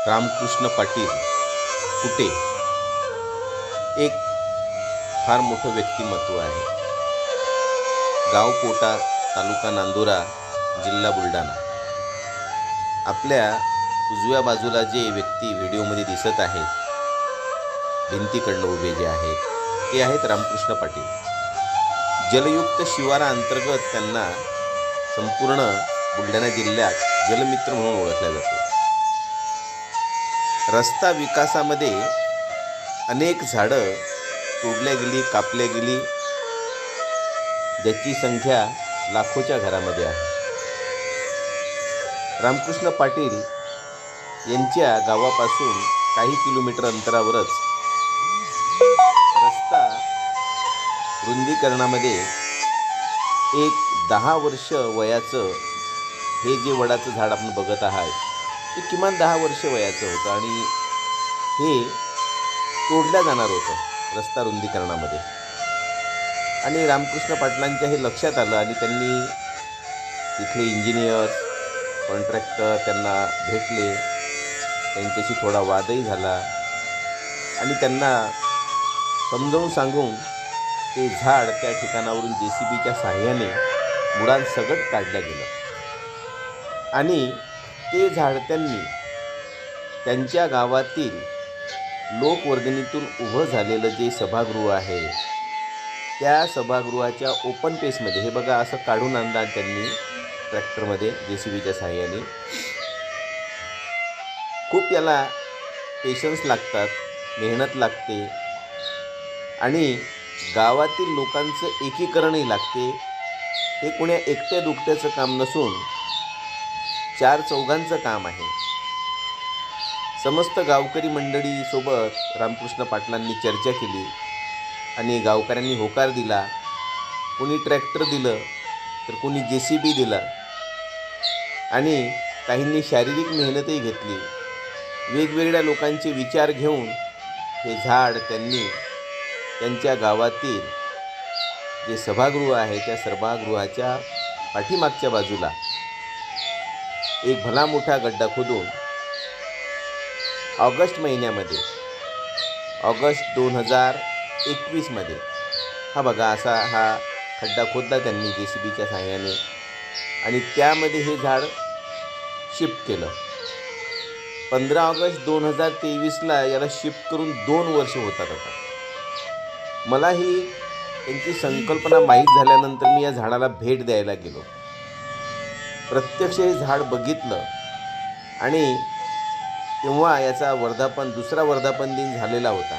रामकृष्ण पाटील कुटे एक फार मोठं व्यक्तिमत्व आहे. गाव पोटा, तालुका नांदुरा, जिल्हा बुलढाणा. आपल्या उजव्या बाजूला जे व्यक्ती व्हिडिओमध्ये दिसत आहेत, भिंतीकडनं उभे जे आहेत, ते आहेत रामकृष्ण पाटील. जलयुक्त शिवारा अंतर्गत त्यांना संपूर्ण बुलढाणा जिल्ह्यात जलमित्र म्हणून ओळखल्या जातो. रस्ता विकासामध्ये अनेक झाडं तोडल्या गेली, कापल्या गेली, ज्याची संख्या लाखोच्या घरामध्ये आहे. रामकृष्ण पाटील यांच्या गावापासून काही किलोमीटर अंतरावरच रस्ता रुंदीकरणामध्ये एक 10 वर्ष वयाचं हे जे वडाचं झाड आपण बघत आहात, ते किमान 10 वर्ष वयाचं होतं आणि हे तोडलं जाणार होतं रस्ता रुंदीकरणामध्ये. आणि रामकृष्ण पाटलांच्या हे लक्षात आलं आणि त्यांनी तिथले इंजिनियर्स, कॉन्ट्रॅक्टर त्यांना भेटले. त्यांच्याशी थोडा वादही झाला आणि त्यांना समजावून सांगून ते झाड त्या ठिकाणावरून JCBच्या साहाय्याने मुळांसकट काढलं गेलं. आणि ते झाड त्यांनी त्यांच्या गावातील लोकवर्गणीतून उभं झालेलं जे सभागृह आहे, त्या सभागृहाच्या ओपन पेसमध्ये, हे बघा असं काढून आणलं त्यांनी ट्रॅक्टरमध्ये JCBच्या साहाय्याने. खूप याला पेशन्स लागतात, मेहनत लागते आणि गावातील लोकांचं एकीकरणही लागते. हे कोण्या एकट्या दुकट्याचं काम नसून 4-4 काम आहे. समस्त गावकरी मंडळीसोबत रामकृष्ण पाटलांनी चर्चा केली आणि गावकऱ्यांनी होकार दिला. कोणी ट्रॅक्टर दिलं तर कोणी JCB दिला आणि काहींनी शारीरिक मेहनतही घेतली. वेगवेगळ्या लोकांचे विचार घेऊन हे झाड त्यांनी त्यांच्या गावातील जे सभागृह आहे, त्या सभागृहाच्या पाठीमागच्या बाजूला एक भला मोठा गड्डा खोदून ऑगस्ट महिन्यामध्ये, ऑगस्ट 2021 मध्ये, हा बघा असा हा खड्डा खोदला त्यांनी JCBच्या साहाय्याने आणि त्यामध्ये हे झाड शिफ्ट केलं. 15 ऑगस्ट 2023ला याला शिफ्ट करून 2 वर्ष होतात आता. मला ही त्यांची संकल्पना माहीत झाल्यानंतर मी या झाडाला भेट द्यायला गेलो. प्रत्यक्ष हे झाड बघितलं आणि तेव्हा याचा दुसरा वर्धापन दिन झालेला होता.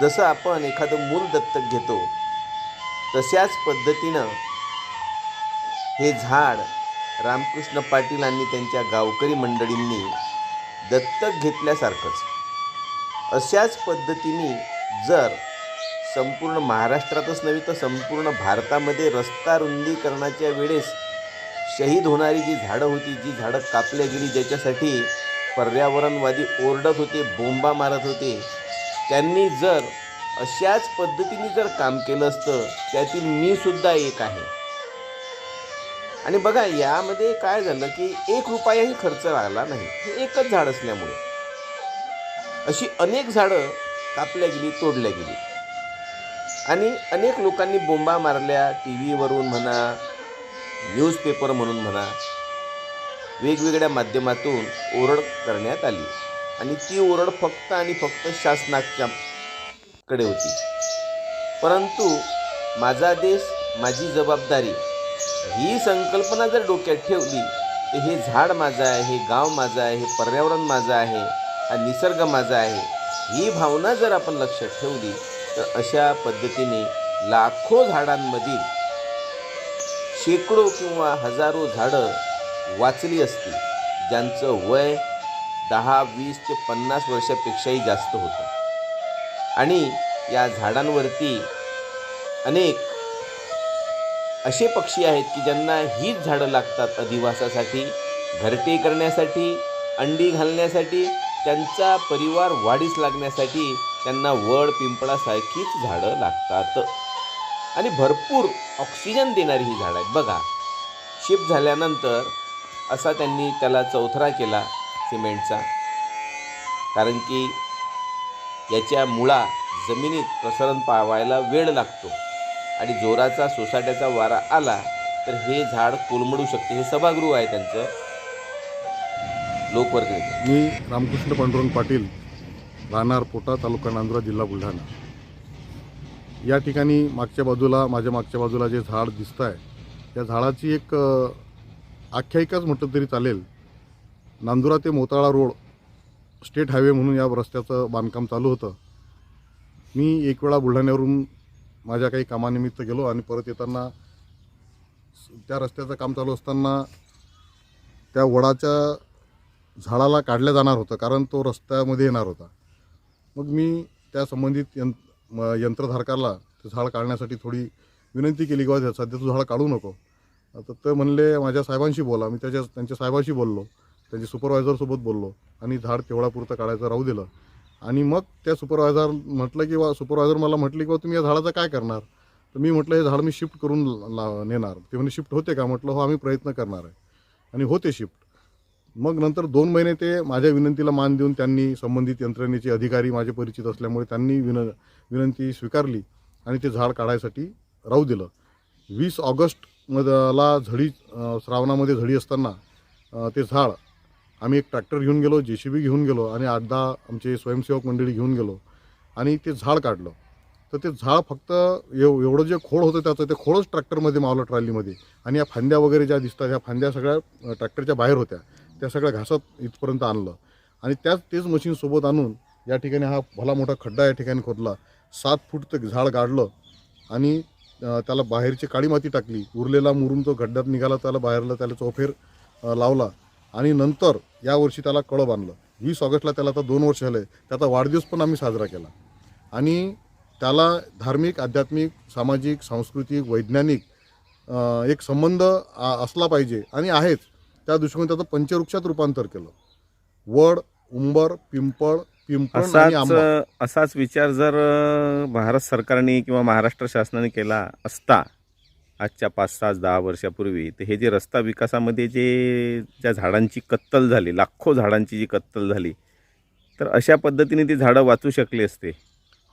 जसं आपण एखादं मूल दत्तक घेतो, तशाच पद्धतीनं हे झाड रामकृष्ण पाटील आणि त्यांच्या गावकरी मंडळींनी दत्तक घेतल्यासारखंच, अशाच पद्धतीने जर संपूर्ण महाराष्ट्रातच नव्हे तर संपूर्ण भारतामध्ये रस्ता रुंदीकरणाच्या वेळेस शहीद होणारी जी झाडं होती, जी झाडं कापल्या गेली, ज्याच्यासाठी पर्यावरणवादी ओरडत होते, बोंबा मारत होते, त्यांनी जर अशाच पद्धतीने जर काम केलं असतं, त्यातील मी सुद्धा एक आहे. आणि बघा यामध्ये काय झालं की 1 रुपयाही खर्च लागला नाही. हे एकच झाड असल्यामुळे अशी अनेक झाडं कापल्या गेली, तोडल्या गेली आणि अनेक लोकांनी बोंबा मारल्या. TVवरून म्हणा, न्यूजपेपर म्हणून म्हणा, वेगवेगळ्या माध्यमातून ओरड करण्यात आली आणि ती ओरड फक्त आणि फक्त शासनाच्याकडे होती. परंतु माझा देश, माझी जबाबदारी, ही संकल्पना जर डोक्यात ठेवली तर हे झाड माझं आहे, हे गाव माझं आहे, हे पर्यावरण माझं आहे, हा निसर्ग माझा आहे, ही भावना जर आपण लक्षात ठेवली तर अशा पद्धतीने लाखो झाडांमधील शेकडो किंवा हजारो झाडं वाचली असती, ज्यांचं वय 10, 20 ते 50 वर्षापेक्षाही जास्त होतं. आणि या झाडांवरती अनेक असे पक्षी आहेत की ज्यांना हीच झाडं लागतात अधिवासासाठी, घरटे करण्यासाठी, अंडी घालण्यासाठी, त्यांचा परिवार वाढीस लागण्यासाठी त्यांना वड, पिंपळासारखीच झाडं लागतात. आणि भरपूर ऑक्सिजन देणारी ही झाडं आहेत. बघा, शिफ्ट झाल्यानंतर असा त्यांनी त्याला चौथरा केला सिमेंटचा, कारण की याच्या मुळा जमिनीत प्रसरण पावायला वेळ लागतो आणि जोराचा सोसाट्याचा वारा आला तर हे झाड कोलमडू शकते. हे सभागृह आहे त्यांचं, लोकवर्गणीचं. मी रामकृष्ण पांडुरंग पाटील, राहणार पोटा, तालुका नांदुरा, जिल्हा बुलढाणा. या ठिकाणी माझ्या मागच्या बाजूला जे झाड दिसतं आहे, या झाडाची एक आख्यायिकाच म्हटलं तरी चालेल. नांदुरा ते मोताळा रोड स्टेट हायवे म्हणून या रस्त्याचं बांधकाम चालू होतं. मी एक वेळा बुलढाण्यावरून माझ्या काही कामानिमित्त गेलो आणि परत येताना त्या रस्त्याचं काम चालू असताना त्या वडाच्या झाडाला काढलं जाणार होतं, कारण तो रस्त्यामध्ये येणार होता. मग मी त्या संबंधित यंत्रधारकाला ते झाड काढण्यासाठी थोडी विनंती केली की सध्या तू झाड काढू नको. तर ते म्हणले माझ्या साहेबांशी बोला. मी त्यांच्या साहेबाशी बोललो, त्यांच्या सुपरवायझरसोबत बोललो आणि झाड तेवढ्यापुरतं काढायचं राहू दिलं. आणि मग त्या सुपरवायझर मला म्हटले की तुम्ही या झाडाचं काय करणार. तर मी म्हटलं हे झाड मी शिफ्ट करून नेणार. ते म्हणजे शिफ्ट होते का. म्हटलं हो, आम्ही प्रयत्न करणार आहे. आणि होते शिफ्ट. मग नंतर 2 महिने ते माझ्या विनंतीला मान देऊन त्यांनी संबंधित यंत्रणेचे अधिकारी माझे परिचित असल्यामुळे त्यांनी विनंती स्वीकारली आणि ते झाड काढायसाठी राहू दिलं. 20 ऑगस्टला श्रावणामध्ये झडी असताना ते झाड आम्ही एक ट्रॅक्टर घेऊन गेलो, JCB घेऊन गेलो आणि 8-10 आमचे स्वयंसेवक मंडळी घेऊन गेलो आणि ते झाड काढलं. तर ते झाड फक्त एवढं जे खोड होतं त्याचं, ते खोडच ट्रॅक्टरमध्ये मावलं, ट्रॉलीमध्ये. आणि या फांद्या वगैरे ज्या दिसतात, ह्या फांद्या सगळ्या ट्रॅक्टरच्या बाहेर होत्या. त्या सगळ्या घासत इथपर्यंत आणलं आणि तेच मशीनसोबत आणून या ठिकाणी हा भला मोठा खड्डा या ठिकाणी खोदला. 7 फूट ते झाड गाडलं आणि त्याला बाहेरची काळी माती टाकली. उरलेला मुरुम तो खड्ड्यात निघाला, त्याला चौफेर लावला आणि नंतर यावर्षी त्याला कळं बांधलं. 20 ऑगस्टला त्याला आता 2 वर्ष झाले. त्याचा वाढदिवस पण आम्ही साजरा केला आणि त्याला धार्मिक, आध्यात्मिक, सामाजिक, सांस्कृतिक, वैज्ञानिक एक संबंध असला पाहिजे आणि आहेच. त्या दृष्टीने त्याचं पंचवृक्षात रूपांतर केलं. वड, उंबर, पिंपळ आणि आंबा. असाच विचार जर भारत सरकारने किंवा महाराष्ट्र शासनाने केला असता आजच्या 5-6-10 वर्षापूर्वी, तर हे जे रस्ता विकासामध्ये ज्या झाडांची कत्तल झाली, लाखो झाडांची जी कत्तल झाली, तर अशा पद्धतीने ती झाडं वाचू शकली असते.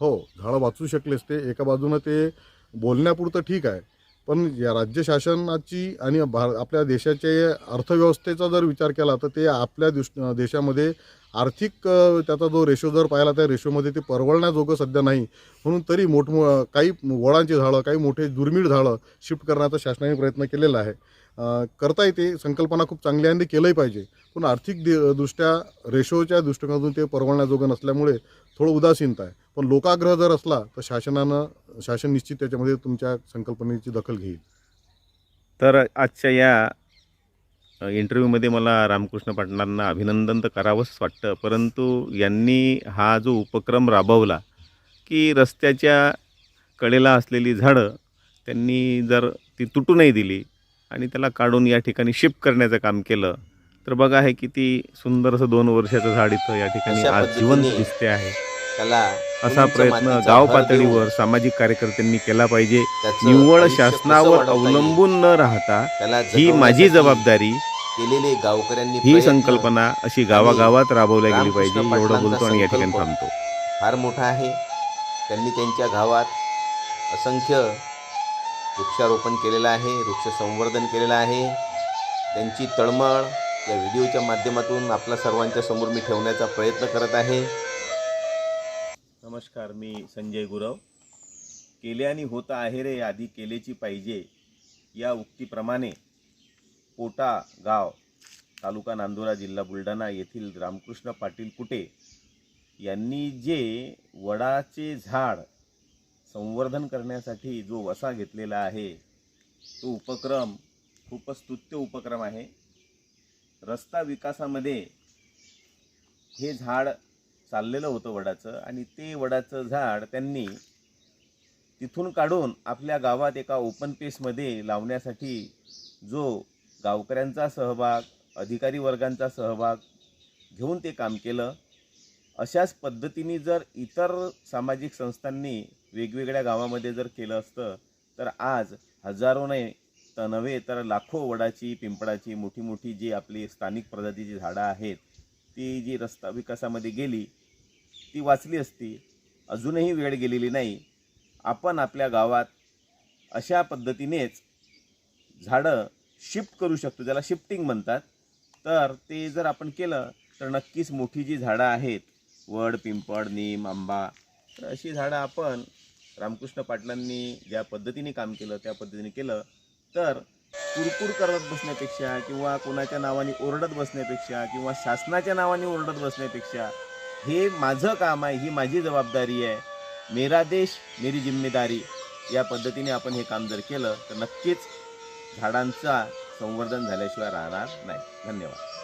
हो, झाडं वाचू शकले असते. एका बाजूनं ते बोलण्यापुरतं ठीक आहे, पण या राज्य शासनाची आणि आपल्या देशाचे अर्थव्यवस्थेचा जर विचार केला तर ते आपल्या देशामध्ये आर्थिक त्याचा जो रेशो जर पाहिला, त्या रेशोमध्ये ते परवडण्याजोगं सध्या नाही. म्हणून तरी काही वडांची झाडं, काही मोठे दुर्मिळ झाडं शिफ्ट करण्याचा शासनाने प्रयत्न केलेला आहे. करता येते, संकल्पना खूप चांगली आहे आणि ते केलंही पाहिजे. पण आर्थिक दृष्ट्या रेशोच्या दृष्टिकोनातून ते परवडण्याजोगं नसल्यामुळे थोडं उदासीनता आहे. पण लोकाग्रह जर असला तर शासन निश्चित त्याच्यामध्ये तुमच्या संकल्पनेची दखल घेईल. तर आजच्या या इंटरव्ह्यूमध्ये मला रामकृष्ण पाटलांना अभिनंदन तर करावंच वाटतं, परंतु यांनी हा जो उपक्रम राबवला की रस्त्याच्या कडेला असलेली झाडं त्यांनी जर ती तुटू नाही दिली आणि त्याला काढून या ठिकाणी शिफ्ट करण्याचं काम केलं, तर बघा हे किती सुंदर असं 2 वर्षाचं झाड इथं या ठिकाणी आज जिवंत दिसते आहे. असा प्रयत्न गाव पातळीवर सामाजिक कार्यकर्त्यांनी केला पाहिजे. निव्वळ शासनावर अवलंबून न राहता ही माझी जबाबदारी, केलेले गावकऱ्यांनी ही संकल्पना अशी गावागावात राबवल्या गेली पाहिजे. एवढं बोलतो आणि या ठिकाणी थांबतो. फार मोठा आहे. त्यांनी त्यांच्या गावात असंख्य वृक्षारोपण केलेलं आहे, वृक्ष संवर्धन केलेलं आहे. त्यांची तळमळ या व्हिडिओच्या माध्यमातून आपल्या सर्वांच्या समोर मी ठेवण्याचा प्रयत्न करत आहे. नमस्कार, मी संजय गुरव. केल्याने होत आहे रे, आधी केलेची पाहिजे या उक्तीप्रमाणे पोटा गाव, तालुका नांदुरा, जिल्हा बुलढाणा येथील रामकृष्ण पाटील कुटे यांनी जे वडाचे झाड संवर्धन करण्यासाठी जो वसा घेतलेला आहे, तो उपक्रम खूपच स्तुत्य उपक्रम आहे. रस्ता विकासामध्ये हे झाड चाललेलं होतं वडाचं, आणि ते वडाचं झाड त्यांनी तिथून काढून आपल्या गावात एका ओपन पेसमध्ये लावण्यासाठी जो गावकऱ्यांचा सहभाग, अधिकारी वर्गांचा सहभाग घेऊन ते काम केलं. अशाच पद्धतीने जर इतर सामाजिक संस्थांनी वेगवेगळ्या गावामध्ये जर केलं असतं तर आज हजारो नाही नव्हे तर लाखो वडाची, पिंपळाची, मोठी मोठी जी आपली स्थानिक प्रजातीची झाडं आहेत, ती जी रस्ता विकासामध्ये गेली ती वाचली असती. अजूनही वेळ गेलेली नाही. आपण आपल्या गावात अशा पद्धतीनेच झाडं शिफ्ट करू शकतो, ज्याला शिफ्टिंग म्हणतात. तर ते जर आपण केलं तर नक्कीच मोठी जी झाडं आहेत, वड, पिंपळ, नीम, आंबा, तर अशी झाडं आपण रामकृष्ण पाटलांनी ज्या पद्धतीने काम केलं त्या पद्धतीने केलं तर कुरकुर करत बसण्यापेक्षा किंवा कोणाच्या नावाने ओरडत बसण्यापेक्षा किंवा शासनाच्या नावाने ओरडत बसण्यापेक्षा हे माझं काम आहे, ही माझी जबाबदारी आहे, मेरा देश मेरी जिम्मेदारी, या पद्धतीने आपण हे काम जर केलं तर नक्कीच झाडांचा संवर्धन झाल्याशिवाय राहणार नाही. धन्यवाद.